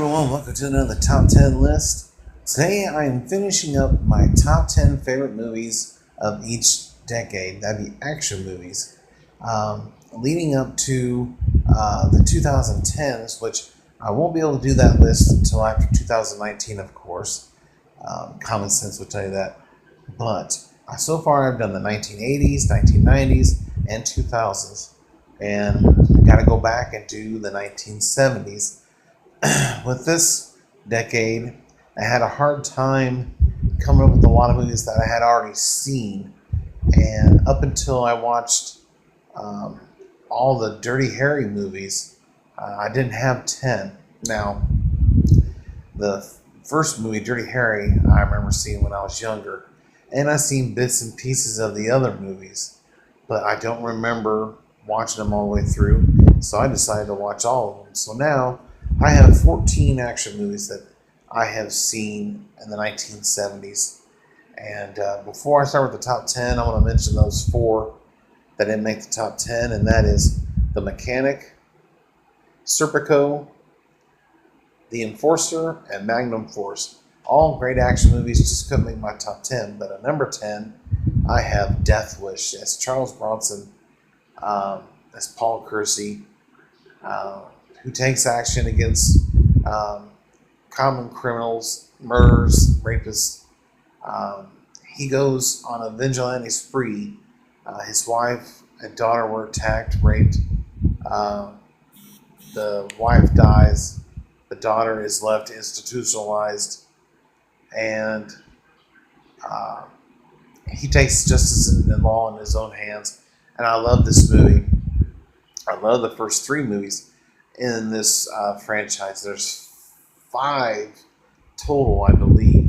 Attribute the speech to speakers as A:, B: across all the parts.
A: everyone, welcome to another top 10 list. Today I am finishing up my top 10 favorite movies of each decade. That'd be action movies. Leading up to the 2010s, which I won't be able to do that list until after 2019, of course. Common sense would tell you that. But so far I've done the 1980s, 1990s, and 2000s. And I got to go back and do the 1970s. With this decade, I had a hard time coming up with a lot of movies that I had already seen. And up until I watched all the Dirty Harry movies, I didn't have 10. Now, the first movie, Dirty Harry, I remember seeing when I was younger. And I've seen bits and pieces of the other movies, but I don't remember watching them all the way through. So I decided to watch all of them. So now I have 14 action movies that I have seen in the 1970s. And before I start with the top 10, I want to mention those four that didn't make the top 10, and that is The Mechanic, Serpico, The Enforcer, and Magnum Force. All great action movies, just couldn't make my top 10. But at number 10, I have Death Wish. It's Charles Bronson as Paul Kersey, who takes action against common criminals, murderers, rapists. He goes on a vigilante spree. His wife and daughter were attacked, raped. The wife dies. The daughter is left institutionalized. And he takes justice and law in his own hands. And I love this movie. I love the first three movies in this franchise. There's 5 total, I believe.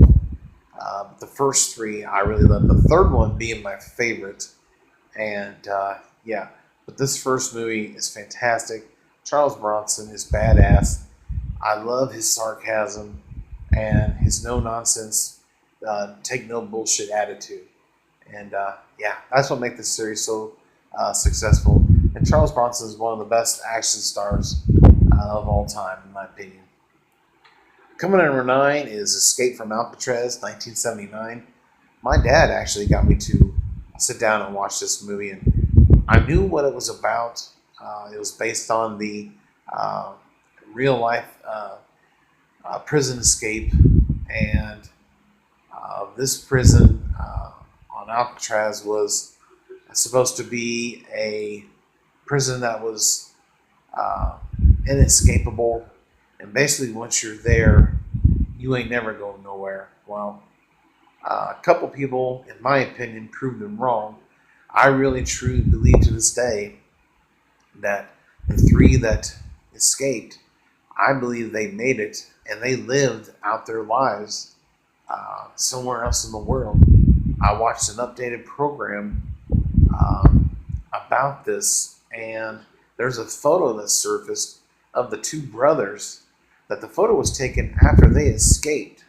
A: The first 3 I really love. The third one being my favorite. And but this first movie is fantastic. Charles Bronson is badass. I love his sarcasm and his no-nonsense, take no bullshit attitude. And that's what makes this series so successful. And Charles Bronson is one of the best action stars of all time, in my opinion. Coming in at number 9 is Escape from Alcatraz, 1979. My dad actually got me to sit down and watch this movie, and I knew what it was about. It was based on the real-life prison escape, and this prison on Alcatraz was supposed to be a prison that was inescapable, and basically once you're there, you ain't never going nowhere. Well, a couple people, in my opinion, proved them wrong. I really truly believe to this day that the 3 that escaped, I believe they made it, and they lived out their lives somewhere else in the world. I watched an updated program about this, and there's a photo that surfaced of the 2 brothers, that the photo was taken after they escaped,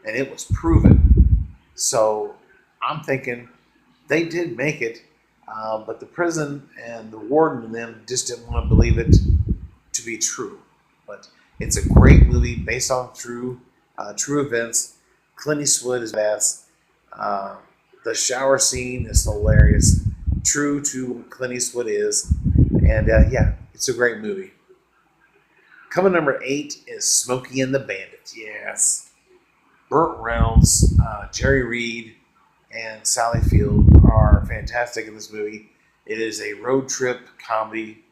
A: and it was proven. So I'm thinking they did make it, but the prison and the warden and them just didn't want to believe it to be true. But it's a great movie based on true events. Clint Eastwood is badass. The shower scene is hilarious, true to what Clint Eastwood is, and it's a great movie. Coming number 8 is Smokey and the Bandit. Yes, Burt Reynolds, Jerry Reed, and Sally Field are fantastic in this movie. It is a road trip comedy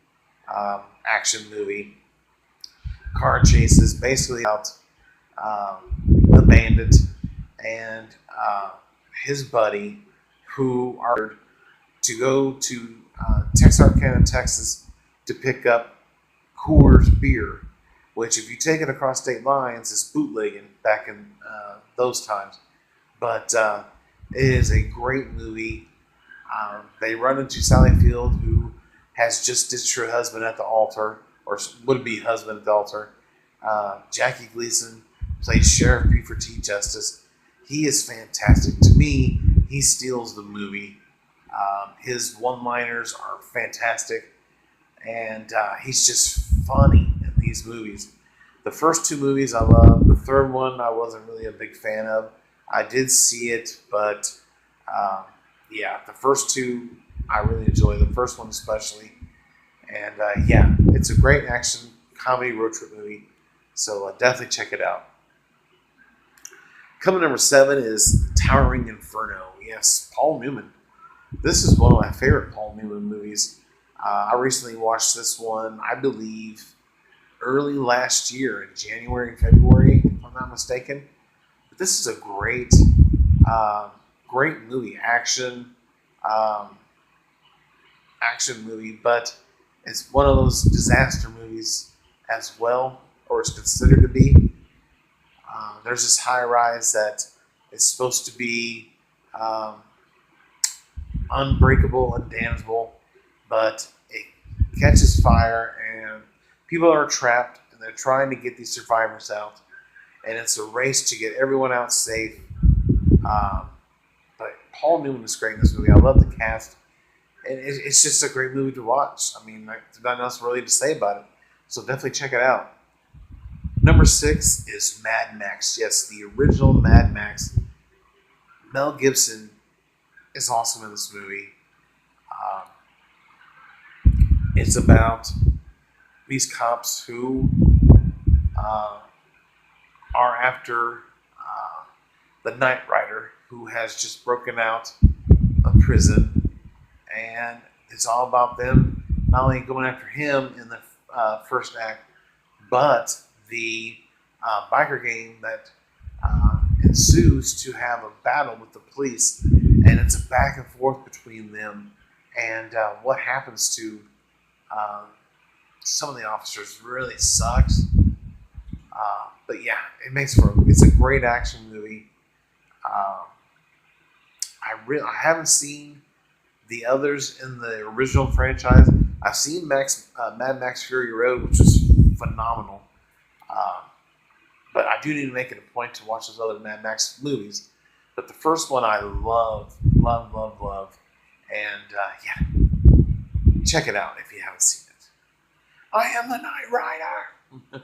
A: action movie. Car chases, basically about the bandit and his buddy, who are to go to Texarkana, Texas, to pick up Coors beer, which, if you take it across state lines, is bootlegging back in those times. But it is a great movie. They run into Sally Field, who has just ditched her husband at the altar, or would-be husband at the altar. Jackie Gleason plays Sheriff Buford T. Justice. He is fantastic. To me, he steals the movie. His one-liners are fantastic, and he's just funny in these movies. The The first two movies I love. The third one I wasn't really a big fan of. I did see it, but yeah, the first two I really enjoy. The first one especially, and yeah, it's a great action comedy road trip movie. So definitely check it out. Coming number 7 is Towering Inferno. Yes, Paul Newman. This is one of my favorite Paul Newman movies. I recently watched this one, I believe, early last year in January and February, if I'm not mistaken. But this is a great movie, um, action movie, but it's one of those disaster movies as well, or it's considered to be. There's this high rise that is supposed to be um, unbreakable and damnable, but it catches fire and people are trapped and they're trying to get these survivors out. And it's a race to get everyone out safe. Um, but Paul Newman is great in this movie. I love the cast. And it's just a great movie to watch. I mean, there's nothing else really to say about it. So definitely check it out. Number 6 is Mad Max. Yes, the original Mad Max. Mel Gibson is awesome in this movie. Um, it's about these cops who uh, are after the Knight Rider who has just broken out of prison, and it's all about them not only going after him in the first act, but the biker gang that ensues to have a battle with the police, and it's a back and forth between them, and what happens to uh, some of the officers really sucks. But yeah, it's a great action movie. Uh, I haven't seen the others in the original franchise. I've seen Mad Max Fury Road, which is phenomenal. Um, but I do need to make it a point to watch those other Mad Max movies. But the first one I love, love, love, love. And yeah, check it out if you haven't seen it. I am the Knight Rider.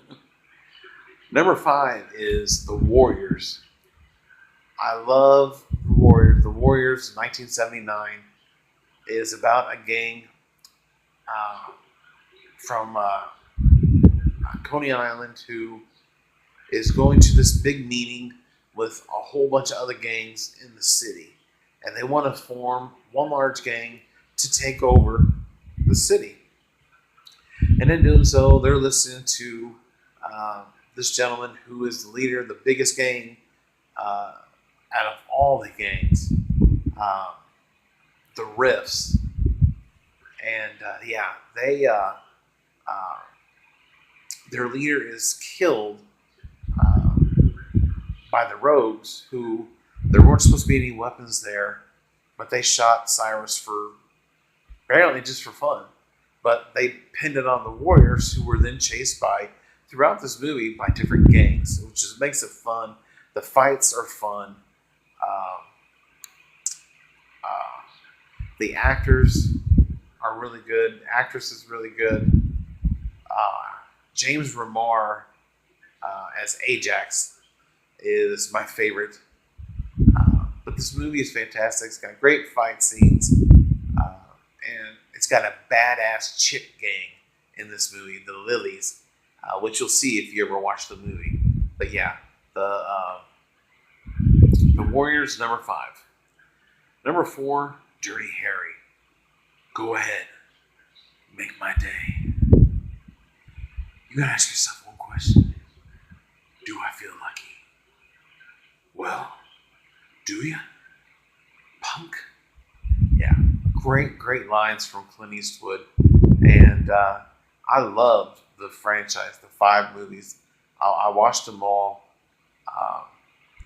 A: Number 5 is The Warriors. I love The Warriors. The Warriors, 1979, is about a gang from Coney Island who is going to this big meeting with a whole bunch of other gangs in the city. And they want to form one large gang to take over the city. And in doing so, they're listening to this gentleman who is the leader of the biggest gang out of all the gangs, um, the Riffs. And yeah, their leader is killed by the Rogues, who there weren't supposed to be any weapons there, but they shot Cyrus for apparently just for fun. But they pinned it on the Warriors, who were then chased by throughout this movie by different gangs, which just makes it fun. The fights are fun. Um, the actors are really good. The actress is really good. James Remar as Ajax is my favorite. But this movie is fantastic. It's got great fight scenes. And it's got a badass chick gang in this movie, the Lilies, which you'll see if you ever watch the movie. But yeah, the Warriors, number 5. Number 4, Dirty Harry. Go ahead, make my day. You gotta ask yourself one question. Do I feel lucky? Well, do you? Punk? Yeah, great lines from Clint Eastwood. And I loved the franchise, the 5 movies. I watched them all.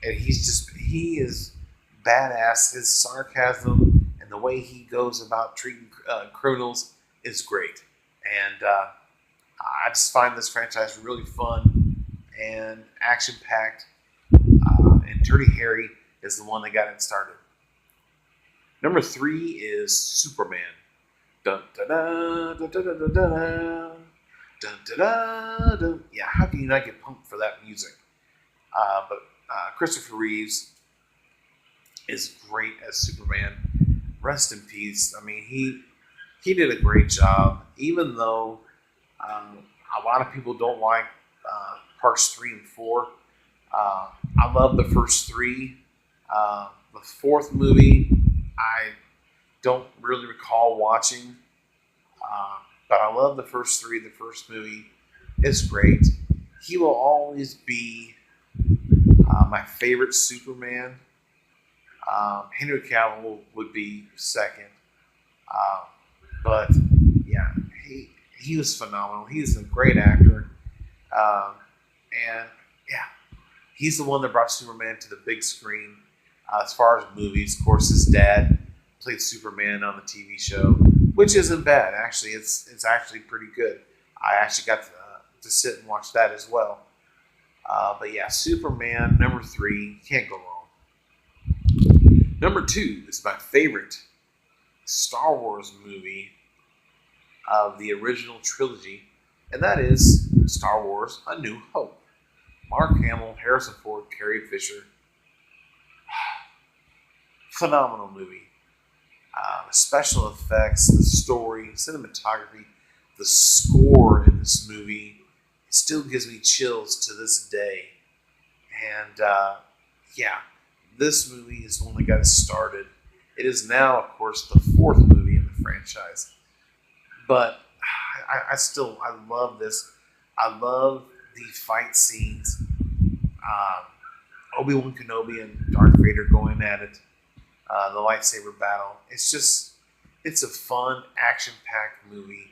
A: And he is badass. His sarcasm and the way he goes about treating criminals is great. And I just find this franchise really fun and action-packed. And Dirty Harry is the one that got it started. Number 3 is Superman. Dun, dun, dun, dun, dun, dun, dun, dun. Dun, dun, dun, dun. Yeah, how can you not get pumped for that music? But Christopher Reeves is great as Superman. Rest in peace. I mean, he did a great job, even though a lot of people don't like parts 3 and 4. I love the first three. The fourth movie, I don't really recall watching, but I love the first three. The first movie is great. He will always be my favorite Superman. Henry Cavill would be second. Uh, but yeah, he was phenomenal. He's a great actor. Um, and yeah, he's the one that brought Superman to the big screen. As far as movies, of course, his dad played Superman on the TV show, which isn't bad. Actually, it's actually pretty good. I actually got to sit and watch that as well. But yeah, Superman number 3, can't go wrong. Number 2 is my favorite Star Wars movie of the original trilogy, and that is Star Wars: A New Hope. Mark Hamill, Harrison Ford, Carrie Fisher. Phenomenal movie. The special effects, the story, cinematography, the score in this movie still gives me chills to this day. And yeah, this movie is the one that got it started. It is now, of course, the 4th movie in the franchise. But I love this. I love the fight scenes. Obi-Wan Kenobi and Darth Vader going at it. The lightsaber battle. It's a fun, action-packed movie.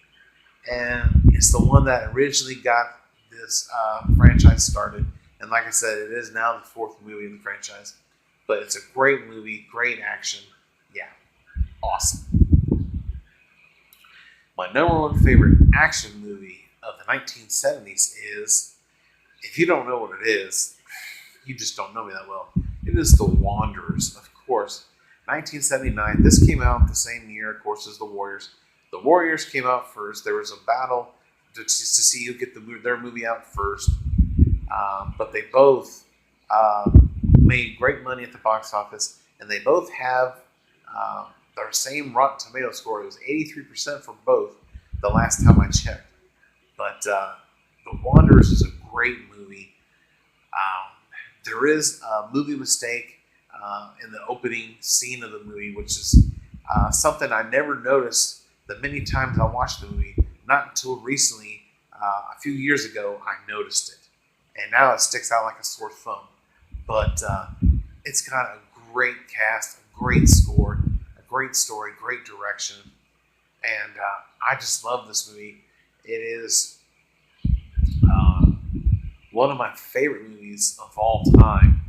A: And it's the one that originally got this franchise started. And like I said, it is now the 4th movie in the franchise. But it's a great movie, great action. Yeah, awesome. My number 1 favorite action movie of the 1970s is, if you don't know what it is, you just don't know me that well. It is The Wanderers, of course. 1979. This came out the same year, of course, as The Warriors. The Warriors came out first. There was a battle to see who get their movie out first. But they both made great money at the box office, and they both have their same Rotten Tomato score. It was 83% for both the last time I checked. But The Wanderers is a great movie. There is a movie mistake in the opening scene of the movie, which is something I never noticed the many times I watched the movie. Not until recently, a few years ago, I noticed it. And now it sticks out like a sore thumb. But it's got a great cast, a great score, a great story, great direction. And I just love this movie. It is one of my favorite movies of all time.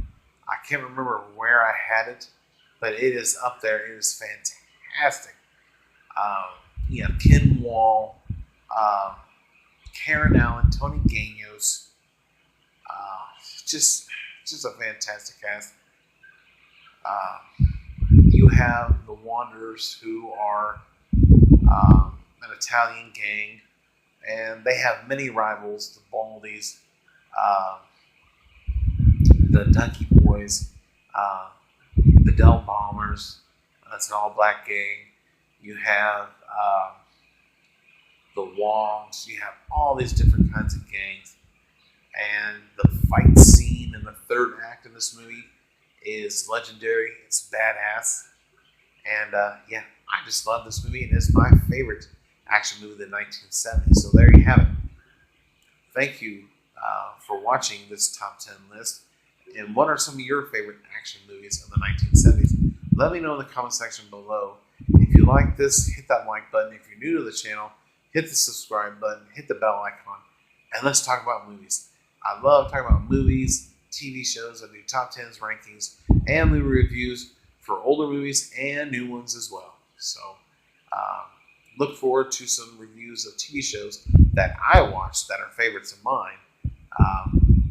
A: I can't remember where I had it, but it is up there. It is fantastic. You have Ken Wall, Karen Allen, Tony Gagnos. Just a fantastic cast. You have the Wanderers, who are an Italian gang, and they have many rivals: the Baldies, the Ducky Boys, the Del Bombers. That's an all-black gang. You have the Wongs. You have all these different kinds of gangs. And the fight scene in the 3rd act of this movie is legendary. It's badass. And yeah, I just love this movie, and it's my favorite action movie of the 1970s. So there you have it. Thank you for watching this top 10 list. And what are some of your favorite action movies of the 1970s? Let me know in the comment section below. If you like this, hit that like button. If you're new to the channel, hit the subscribe button, hit the bell icon, and let's talk about movies. I love talking about movies, TV shows. I do top 10s, rankings, and movie reviews for older movies and new ones as well. So look forward to some reviews of TV shows that I watch that are favorites of mine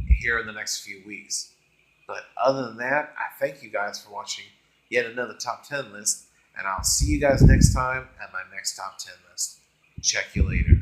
A: here in the next few weeks. But other than that, I thank you guys for watching yet another top 10 list, and I'll see you guys next time at my next top 10 list. Check you later.